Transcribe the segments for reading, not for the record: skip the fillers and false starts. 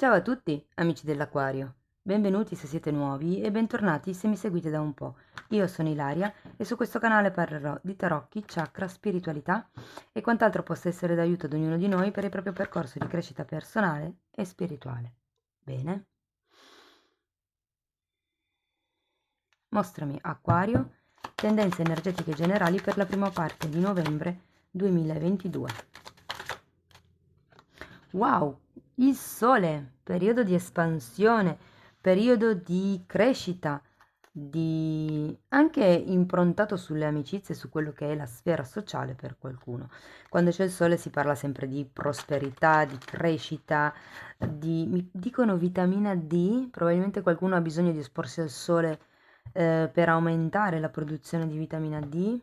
Ciao a tutti, amici dell'Aquario. Benvenuti se siete nuovi e bentornati se mi seguite da un po'. Io sono Ilaria e su questo canale parlerò di tarocchi, chakra, spiritualità e quant'altro possa essere d'aiuto ad ognuno di noi per il proprio percorso di crescita personale e spirituale. Bene? Mostrami Acquario, tendenze energetiche generali per la prima parte di novembre 2022. Wow, il sole, periodo di espansione, periodo di crescita, anche improntato sulle amicizie, su quello che è la sfera sociale per qualcuno. Quando c'è il sole si parla sempre di prosperità, di crescita, mi dicono vitamina D, probabilmente qualcuno ha bisogno di esporsi al sole per aumentare la produzione di vitamina D.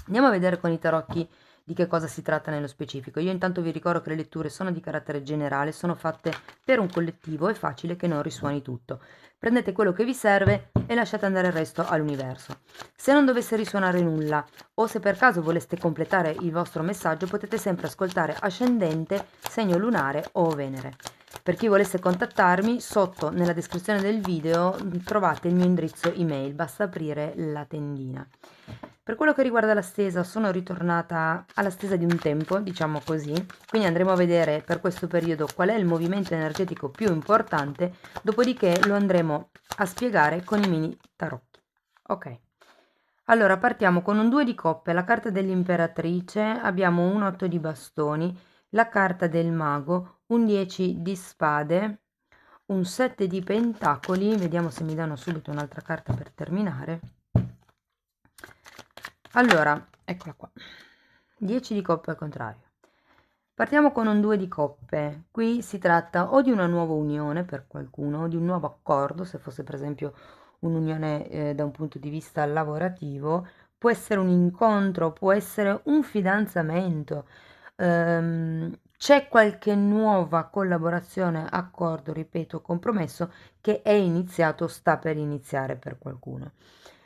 Andiamo a vedere con i tarocchi di che cosa si tratta nello specifico. Io intanto vi ricordo che le letture sono di carattere generale, sono fatte per un collettivo, è facile che non risuoni tutto. Prendete quello che vi serve e lasciate andare il resto all'universo. Se non dovesse risuonare nulla o se per caso voleste completare il vostro messaggio, potete sempre ascoltare ascendente, segno lunare o Venere. Per chi volesse contattarmi, sotto nella descrizione del video trovate il mio indirizzo email, basta aprire la tendina. Per quello che riguarda la stesa, sono ritornata alla stesa di un tempo, diciamo così, quindi andremo a vedere per questo periodo qual è il movimento energetico più importante, dopodiché lo andremo a spiegare con i mini tarocchi. Ok, allora partiamo con un 2 di coppe, la carta dell'imperatrice, abbiamo un 8 di bastoni, la carta del mago, un 10 di spade, un 7 di pentacoli, vediamo se mi danno subito un'altra carta per terminare. Allora, eccola qua. 10 di coppe al contrario. Partiamo con un 2 di coppe. Qui si tratta o di una nuova unione per qualcuno, o di un nuovo accordo, se fosse per esempio un'unione da un punto di vista lavorativo, può essere un incontro, può essere un fidanzamento. C'è qualche nuova collaborazione, accordo, ripeto, compromesso che è iniziato, sta per iniziare per qualcuno.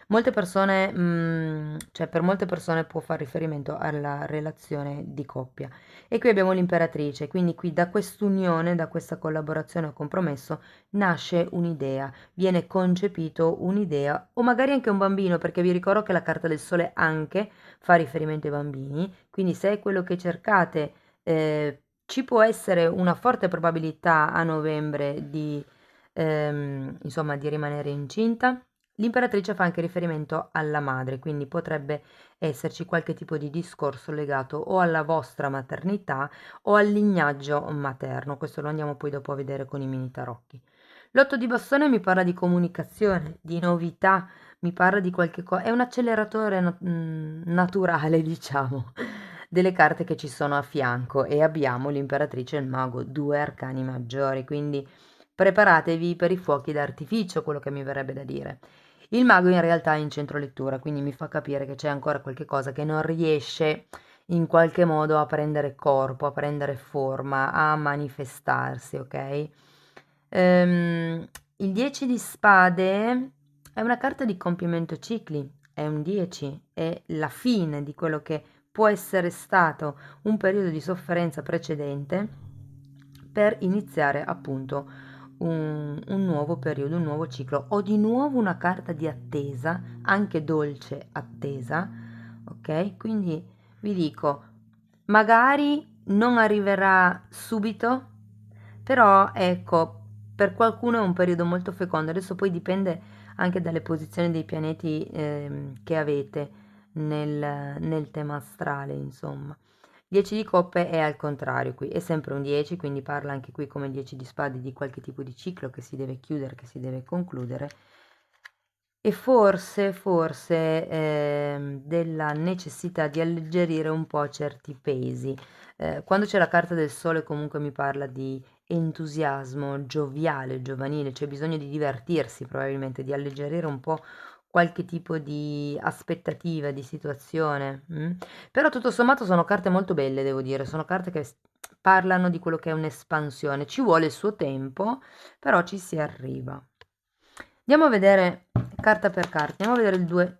Molte persone, cioè per molte persone può far riferimento alla relazione di coppia. E qui abbiamo l'imperatrice, quindi qui da quest'unione, da questa collaborazione o compromesso, nasce un'idea, viene concepito un'idea o magari anche un bambino, perché vi ricordo che la carta del sole anche fa riferimento ai bambini, quindi se è quello che cercate, ci può essere una forte probabilità a novembre insomma, di rimanere incinta. L'imperatrice fa anche riferimento alla madre, quindi potrebbe esserci qualche tipo di discorso legato o alla vostra maternità o al lignaggio materno. Questo lo andiamo poi dopo a vedere con i mini tarocchi. L'otto di bastone mi parla di comunicazione, di novità, mi parla di qualche cosa, è un acceleratore naturale, diciamo, delle carte che ci sono a fianco e abbiamo l'imperatrice e il mago, due arcani maggiori, quindi preparatevi per i fuochi d'artificio, quello che mi verrebbe da dire. Il mago in realtà è in centro lettura, quindi mi fa capire che c'è ancora qualche cosa che non riesce in qualche modo a prendere corpo, a prendere forma, a manifestarsi, ok? Il 10 di spade è una carta di compimento cicli, è un 10, è la fine di quello che può essere stato un periodo di sofferenza precedente per iniziare appunto un nuovo periodo, un nuovo ciclo. Ho di nuovo una carta di attesa, anche dolce attesa, ok? Quindi vi dico, magari non arriverà subito, però ecco, per qualcuno è un periodo molto fecondo. Adesso poi dipende anche dalle posizioni dei pianeti che avete nel tema astrale, insomma. 10 di coppe è al contrario qui, è sempre un 10, quindi parla anche qui come 10 di spade di qualche tipo di ciclo che si deve chiudere, che si deve concludere e forse della necessità di alleggerire un po' certi pesi. Quando c'è la carta del sole comunque mi parla di entusiasmo gioviale, giovanile, c'è bisogno di divertirsi probabilmente, di alleggerire un po' qualche tipo di aspettativa, di situazione. Però tutto sommato sono carte molto belle, devo dire, sono carte che parlano di quello che è un'espansione. Ci vuole il suo tempo, però ci si arriva. Andiamo a vedere carta per carta, andiamo a vedere il 2,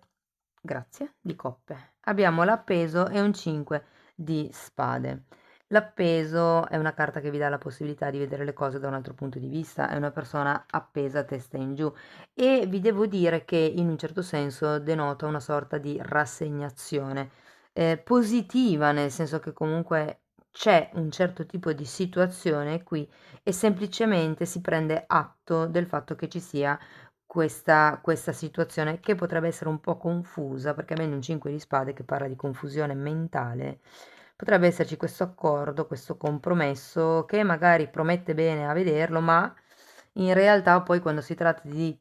grazie, di coppe. Abbiamo l'appeso e un 5 di spade. L'appeso è una carta che vi dà la possibilità di vedere le cose da un altro punto di vista, è una persona appesa a testa in giù e vi devo dire che in un certo senso denota una sorta di rassegnazione positiva, nel senso che comunque c'è un certo tipo di situazione qui e semplicemente si prende atto del fatto che ci sia questa situazione che potrebbe essere un po' confusa, perché avendo un 5 di spade che parla di confusione mentale, potrebbe esserci questo accordo, questo compromesso che magari promette bene a vederlo, ma in realtà poi quando si tratta di,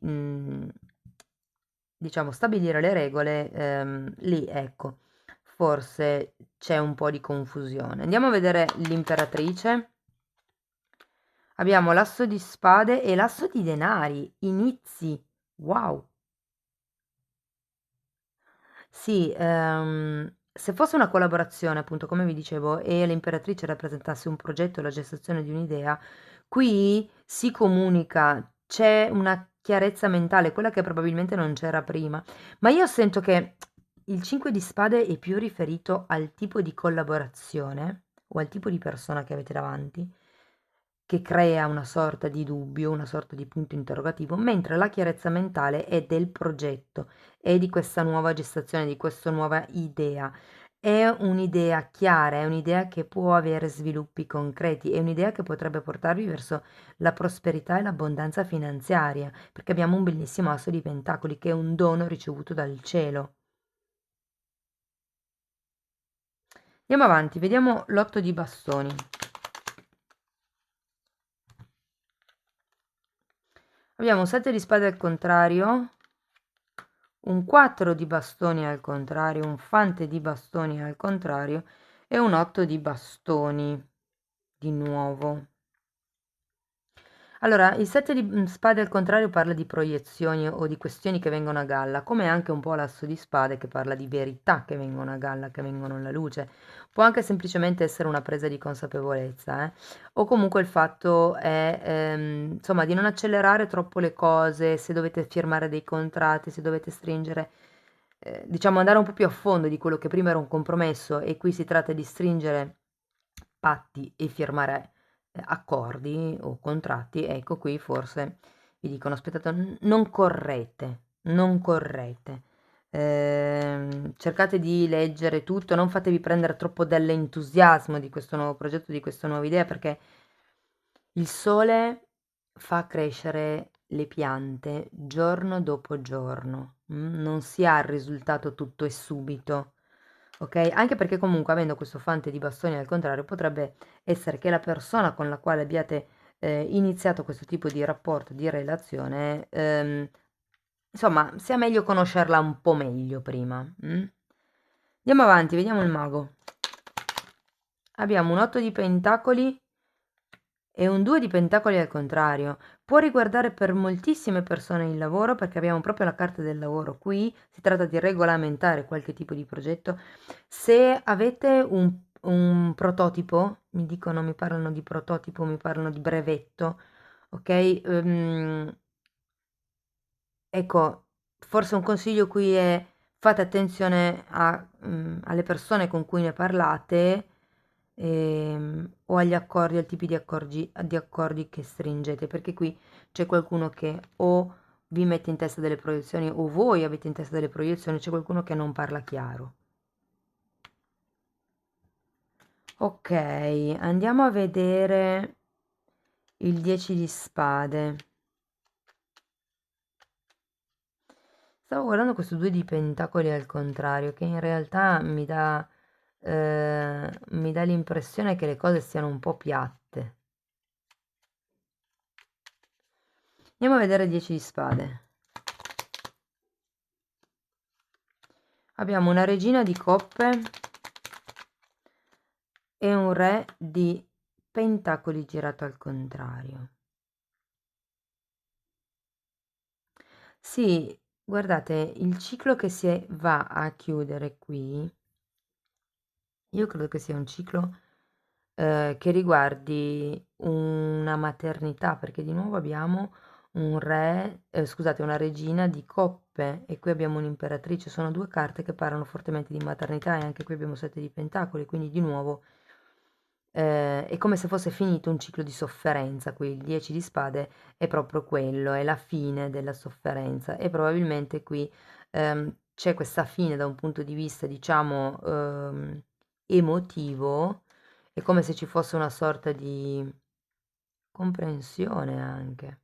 diciamo, stabilire le regole, lì ecco, forse c'è un po' di confusione. Andiamo a vedere l'imperatrice. Abbiamo l'asso di spade e l'asso di denari, inizi. Wow. Sì, se fosse una collaborazione, appunto, come vi dicevo, e l'imperatrice rappresentasse un progetto e la gestazione di un'idea, qui si comunica, c'è una chiarezza mentale, quella che probabilmente non c'era prima. Ma io sento che il 5 di spade è più riferito al tipo di collaborazione o al tipo di persona che avete davanti, che crea una sorta di dubbio, una sorta di punto interrogativo, mentre la chiarezza mentale è del progetto, è di questa nuova gestazione, di questa nuova idea. È un'idea chiara, è un'idea che può avere sviluppi concreti, è un'idea che potrebbe portarvi verso la prosperità e l'abbondanza finanziaria, perché abbiamo un bellissimo asso di pentacoli che è un dono ricevuto dal cielo. Andiamo avanti, vediamo l'otto di bastoni. Abbiamo un 7 di spade al contrario, un 4 di bastoni al contrario, un fante di bastoni al contrario e un 8 di bastoni di nuovo. Allora, il 7 di spade al contrario parla di proiezioni o di questioni che vengono a galla, come anche un po' l'asso di spade che parla di verità che vengono a galla, che vengono alla luce. Può anche semplicemente essere una presa di consapevolezza, o comunque il fatto è, insomma, di non accelerare troppo le cose, se dovete firmare dei contratti, se dovete stringere, diciamo, andare un po' più a fondo di quello che prima era un compromesso e qui si tratta di stringere patti e firmare accordi o contratti, ecco qui forse vi dicono aspettate, non correte, non correte. Cercate di leggere tutto, non fatevi prendere troppo dall'entusiasmo di questo nuovo progetto, di questa nuova idea, perché il sole fa crescere le piante giorno dopo giorno, non si ha il risultato tutto e subito. Ok? Anche perché comunque avendo questo fante di bastoni al contrario potrebbe essere che la persona con la quale abbiate iniziato questo tipo di rapporto, di relazione, insomma, sia meglio conoscerla un po' meglio prima. Andiamo avanti, vediamo il mago. Abbiamo un 8 di pentacoli e un 2 di pentacoli al contrario. Può riguardare per moltissime persone il lavoro perché abbiamo proprio la carta del lavoro qui, si tratta di regolamentare qualche tipo di progetto. Se avete un prototipo, mi dicono, mi parlano di prototipo, mi parlano di brevetto, ok? Ecco, forse un consiglio qui è fate attenzione alle persone con cui ne parlate o agli accordi, al tipi di accordi che stringete, perché qui c'è qualcuno che o vi mette in testa delle proiezioni o voi avete in testa delle proiezioni, c'è qualcuno che non parla chiaro. Ok, andiamo a vedere il 10 di spade. Stavo guardando questo 2 di pentacoli al contrario, che in realtà mi dà l'impressione che le cose siano un po' piatte. Andiamo a vedere 10 di spade. Abbiamo una regina di coppe e un re di pentacoli girato al contrario. Sì, guardate, il ciclo che si va a chiudere qui, io credo che sia un ciclo che riguardi una maternità, perché di nuovo abbiamo un re, scusate, una regina di coppe e qui abbiamo un'imperatrice, sono due carte che parlano fortemente di maternità e anche qui abbiamo 7 di pentacoli, quindi di nuovo è come se fosse finito un ciclo di sofferenza, qui il 10 di spade è proprio quello, è la fine della sofferenza e probabilmente qui c'è questa fine da un punto di vista, diciamo, emotivo, è come se ci fosse una sorta di comprensione anche.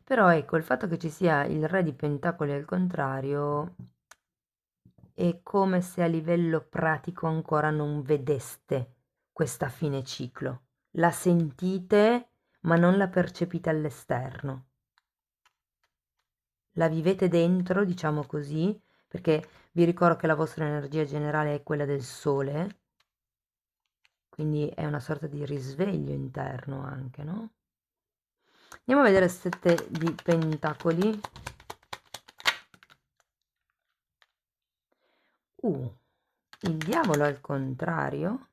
Però ecco, il fatto che ci sia il re di pentacoli al contrario è come se a livello pratico ancora non vedeste questa fine ciclo. La sentite, ma non la percepite all'esterno. La vivete dentro, diciamo così, perché vi ricordo che la vostra energia generale è quella del sole, quindi è una sorta di risveglio interno anche, no? Andiamo a vedere il 7 di pentacoli. Il diavolo al contrario,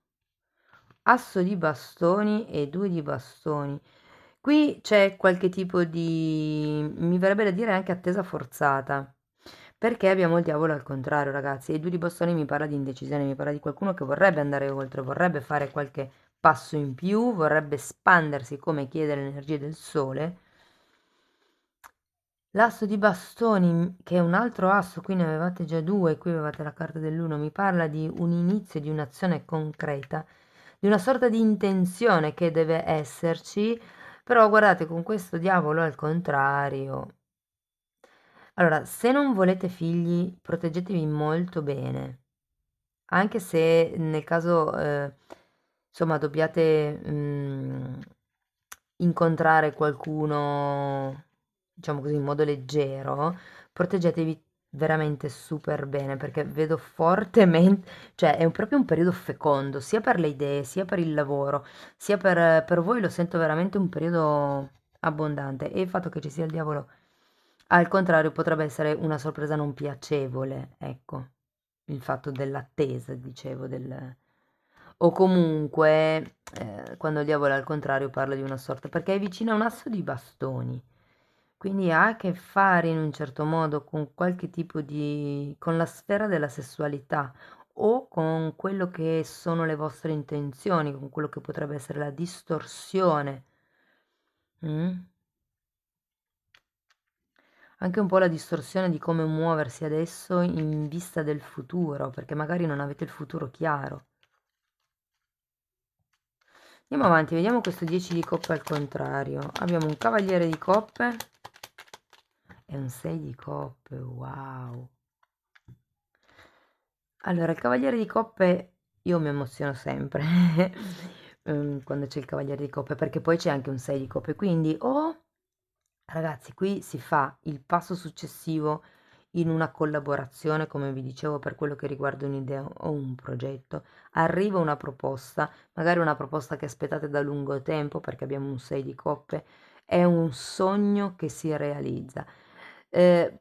asso di bastoni e 2 di bastoni. Qui c'è qualche tipo di, mi verrebbe da dire anche attesa forzata, perché abbiamo il diavolo al contrario, ragazzi, e i 2 di bastoni mi parla di indecisione, mi parla di qualcuno che vorrebbe andare oltre, vorrebbe fare qualche passo in più, vorrebbe espandersi come chiede l'energia del sole. L'asso di bastoni, che è un altro asso, qui ne avevate già due, qui avevate la carta dell'uno, mi parla di un inizio di un'azione concreta, di una sorta di intenzione che deve esserci, però guardate, con questo diavolo al contrario. Allora, se non volete figli, proteggetevi molto bene, anche se nel caso, insomma, dobbiate incontrare qualcuno, diciamo così, in modo leggero, proteggetevi veramente super bene perché vedo fortemente, cioè è proprio un periodo fecondo, sia per le idee, sia per il lavoro, sia per voi lo sento veramente un periodo abbondante e il fatto che ci sia il diavolo al contrario potrebbe essere una sorpresa non piacevole, ecco, il fatto dell'attesa, dicevo, del... O comunque, quando il diavolo al contrario parla di una sorta, perché è vicino a un asso di bastoni, quindi ha a che fare in un certo modo con qualche tipo di... con la sfera della sessualità o con quello che sono le vostre intenzioni, con quello che potrebbe essere la distorsione. Mm? Anche un po' la distorsione di come muoversi adesso in vista del futuro, perché magari non avete il futuro chiaro. Andiamo avanti, vediamo questo 10 di coppe al contrario. Abbiamo un cavaliere di coppe e un 6 di coppe, wow. Allora, il cavaliere di coppe, io mi emoziono sempre quando c'è il cavaliere di coppe, perché poi c'è anche un 6 di coppe, quindi ragazzi, qui si fa il passo successivo in una collaborazione, come vi dicevo, per quello che riguarda un'idea o un progetto. Arriva una proposta, magari una proposta che aspettate da lungo tempo, perché abbiamo un 6 di coppe, è un sogno che si realizza. Eh,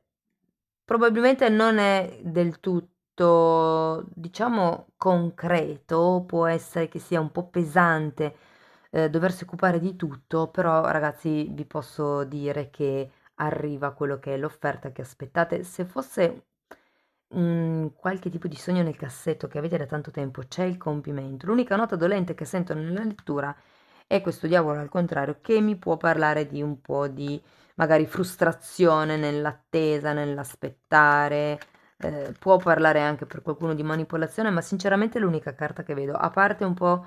probabilmente non è del tutto, diciamo, concreto, può essere che sia un po' pesante doversi occupare di tutto, però ragazzi vi posso dire che arriva quello che è l'offerta che aspettate. Se fosse qualche tipo di sogno nel cassetto che avete da tanto tempo, c'è il compimento. L'unica nota dolente che sento nella lettura è questo diavolo al contrario che mi può parlare di un po' di magari frustrazione nell'attesa, nell'aspettare. Può parlare anche per qualcuno di manipolazione, ma sinceramente è l'unica carta che vedo, a parte un po'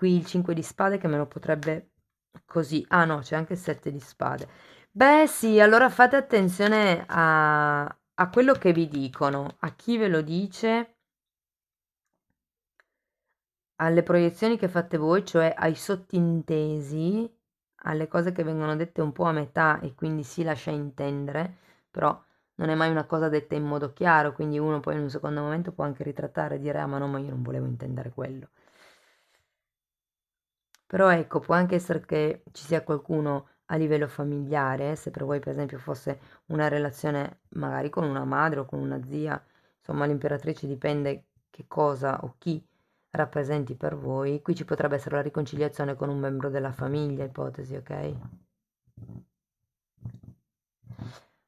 qui il 5 di spade che me lo potrebbe così. Ah no, c'è anche il 7 di spade. Beh sì, allora fate attenzione a quello che vi dicono, a chi ve lo dice, alle proiezioni che fate voi, cioè ai sottintesi, alle cose che vengono dette un po' a metà e quindi si lascia intendere, però non è mai una cosa detta in modo chiaro, quindi uno poi in un secondo momento può anche ritrattare e dire ah ma no, ma io non volevo intendere quello. Però ecco, può anche essere che ci sia qualcuno a livello familiare, se per voi per esempio fosse una relazione magari con una madre o con una zia, insomma l'imperatrice dipende che cosa o chi rappresenti per voi. Qui ci potrebbe essere la riconciliazione con un membro della famiglia, ipotesi, ok?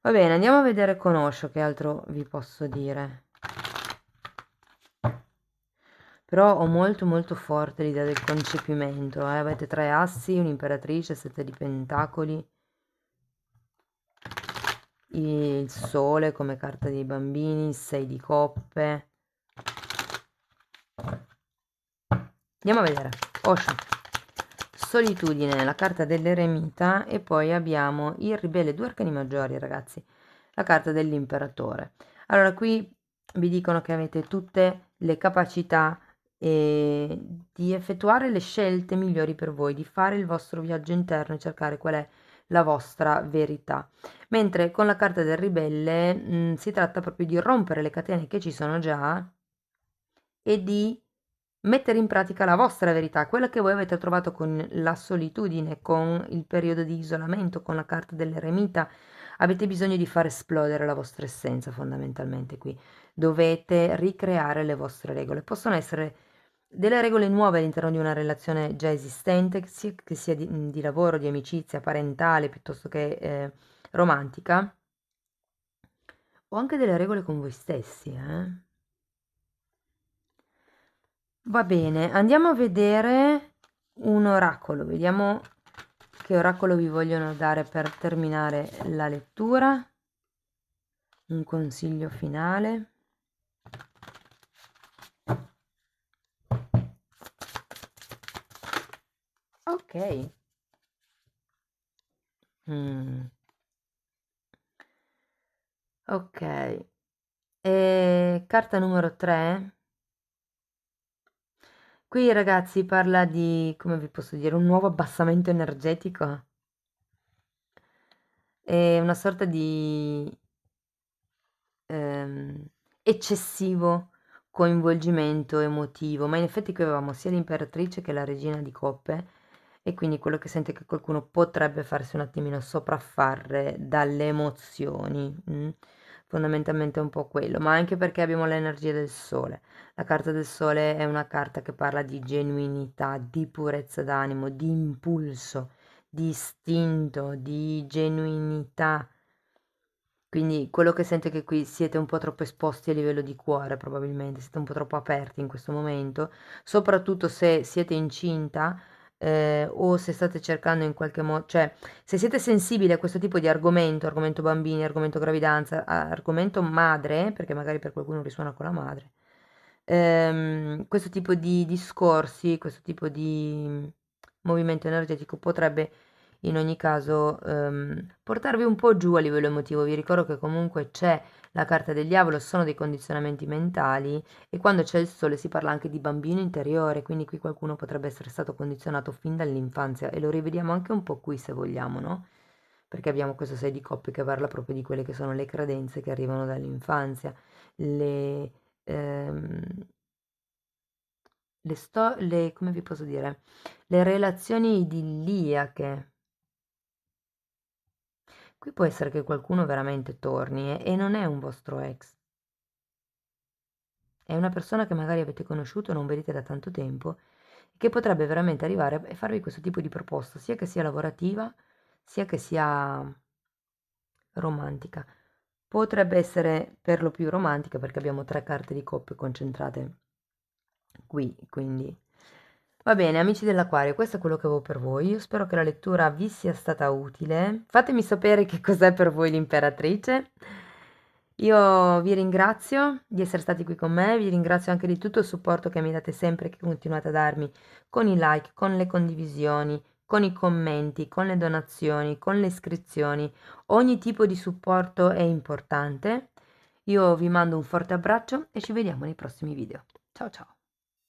Va bene, andiamo a vedere con Osho che altro vi posso dire. Però ho molto molto forte l'idea del concepimento, eh. Avete 3 assi, un'imperatrice, 7 di pentacoli, il sole come carta dei bambini, 6 di coppe. Andiamo a vedere. Osho. Solitudine, la carta dell'eremita, e poi abbiamo il ribelle, 2 arcani maggiori, ragazzi, la carta dell'imperatore. Allora, qui vi dicono che avete tutte le capacità di effettuare le scelte migliori per voi, di fare il vostro viaggio interno e cercare qual è la vostra verità. Mentre con la carta del ribelle si tratta proprio di rompere le catene che ci sono già e di mettere in pratica la vostra verità, quella che voi avete trovato con la solitudine, con il periodo di isolamento, con la carta dell'eremita. Avete bisogno di far esplodere la vostra essenza fondamentalmente qui. Dovete ricreare le vostre regole. Possono essere delle regole nuove all'interno di una relazione già esistente, che sia di lavoro, di amicizia, parentale, piuttosto che romantica, o anche delle regole con voi stessi, Va bene, andiamo a vedere un oracolo, vediamo che oracolo vi vogliono dare per terminare la lettura, un consiglio finale. Ok. Ok. E carta numero 3. Qui ragazzi parla di, come vi posso dire, un nuovo abbassamento energetico. È una sorta di ehm, eccessivo coinvolgimento emotivo, ma in effetti qui avevamo sia l'imperatrice che la regina di coppe, e quindi quello che sente è che qualcuno potrebbe farsi un attimino sopraffare dalle emozioni, fondamentalmente è un po' quello, ma anche perché abbiamo l'energia del sole. La carta del sole è una carta che parla di genuinità, di purezza d'animo, di impulso, di istinto, di genuinità. Quindi quello che sento è che qui siete un po' troppo esposti a livello di cuore, probabilmente, siete un po' troppo aperti in questo momento, soprattutto se siete incinta, o se state cercando in qualche modo, cioè se siete sensibili a questo tipo di argomento, argomento bambini, argomento gravidanza, argomento madre, perché magari per qualcuno risuona con la madre, questo tipo di discorsi, questo tipo di movimento energetico potrebbe in ogni caso portarvi un po' giù a livello emotivo. Vi ricordo che comunque c'è la carta del diavolo, sono dei condizionamenti mentali, e quando c'è il sole si parla anche di bambino interiore, quindi qui qualcuno potrebbe essere stato condizionato fin dall'infanzia, e lo rivediamo anche un po' qui se vogliamo, no? Perché abbiamo questo 6 di coppe che parla proprio di quelle che sono le credenze che arrivano dall'infanzia, le, ehm, come vi posso dire, le relazioni idilliache. Qui può essere che qualcuno veramente torni e non è un vostro ex, è una persona che magari avete conosciuto, non vedete da tanto tempo, e che potrebbe veramente arrivare e farvi questo tipo di proposta, sia che sia lavorativa, sia che sia romantica. Potrebbe essere per lo più romantica perché abbiamo 3 carte di coppe concentrate qui, quindi va bene, amici dell'Acquario, questo è quello che avevo per voi. Io spero che la lettura vi sia stata utile. Fatemi sapere che cos'è per voi l'imperatrice. Io vi ringrazio di essere stati qui con me, vi ringrazio anche di tutto il supporto che mi date sempre, che continuate a darmi con i like, con le condivisioni, con i commenti, con le donazioni, con le iscrizioni. Ogni tipo di supporto è importante. Io vi mando un forte abbraccio e ci vediamo nei prossimi video. Ciao ciao!